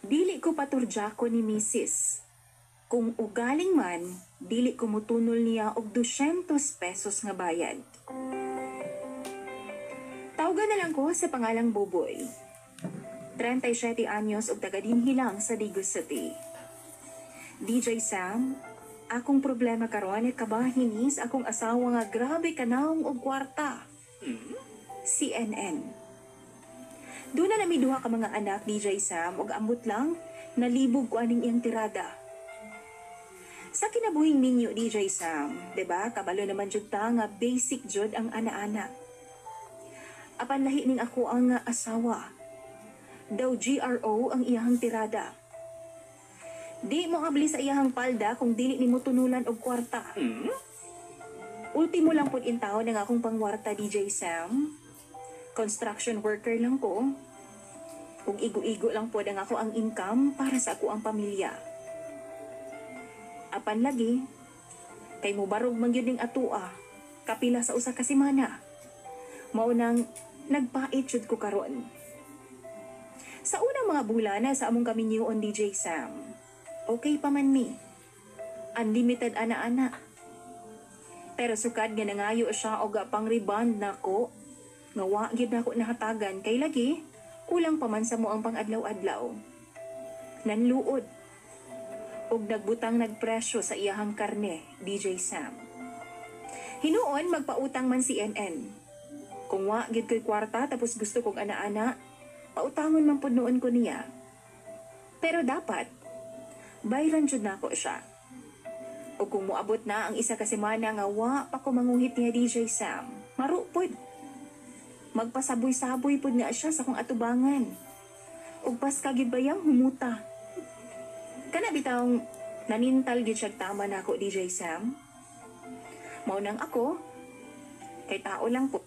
Dili ko paturdyako ni Mrs. Kung ugaling man, dili ko mutunol niya og 200 pesos nga bayad. Tawgan na lang ko sa pangalang Boboy. 37 anyos ug taga-dinhi lang sa Digos City. DJ Sam, akong problema karon ay kabahin sa akong asawa nga grabe kanawong og kwarta. CNN. Doon na nami duha ka mga anak, DJ Sam, ug ambot lang, nalibog ko aning iyang tirada. Sa kinabuhing ninyo, DJ Sam, diba, kabalo naman jud ta nga basic jud ang ana-ana. Apan lahi ning ako ang asawa. Daw GRO ang iyahang tirada. Di mo abli sa iyahang palda kung dili nimo tunulan og kwarta. Ultimo lang pud intaw ng akong pangwarta, DJ Sam. Construction worker lang ko. Ug igo-igo lang pud ang ako ang income para sa ako ang pamilya. Apan lagi, kay mo barog man yun ning atua, kapila sa usa ka semana. Maunang nagpait jud ko karon. Sa unang mga bulana sa among kaminyuon, DJ Sam, okay pa man mi. Unlimited ana-ana. Pero sukad nga nangayo siya og pang rebound nako, nga wa gid nako nahatagan kay lagi kulang pa man sa mo ang pang-adlaw-adlaw. Nanluod ug nagbutang nagpresyo sa iyahang karne, DJ Sam. Hinuon magpautang man si NN. Kung wa gid ko'y kwarta tapos gusto kong ana-ana, pautangon man pud noon ko niya. Pero dapat bayran jud nako siya. O kung moabot na ang isa ka semana nga wa pa ko manguhit niya, DJ Sam, marupod. Magpasaboy-saboy pud nga siya sa kong atubangan. Ug pas kagid bayang humuta. Kana bitawng nanintal gid siya tama nako, DJ Sam. Mao nang ako kay tao lang po.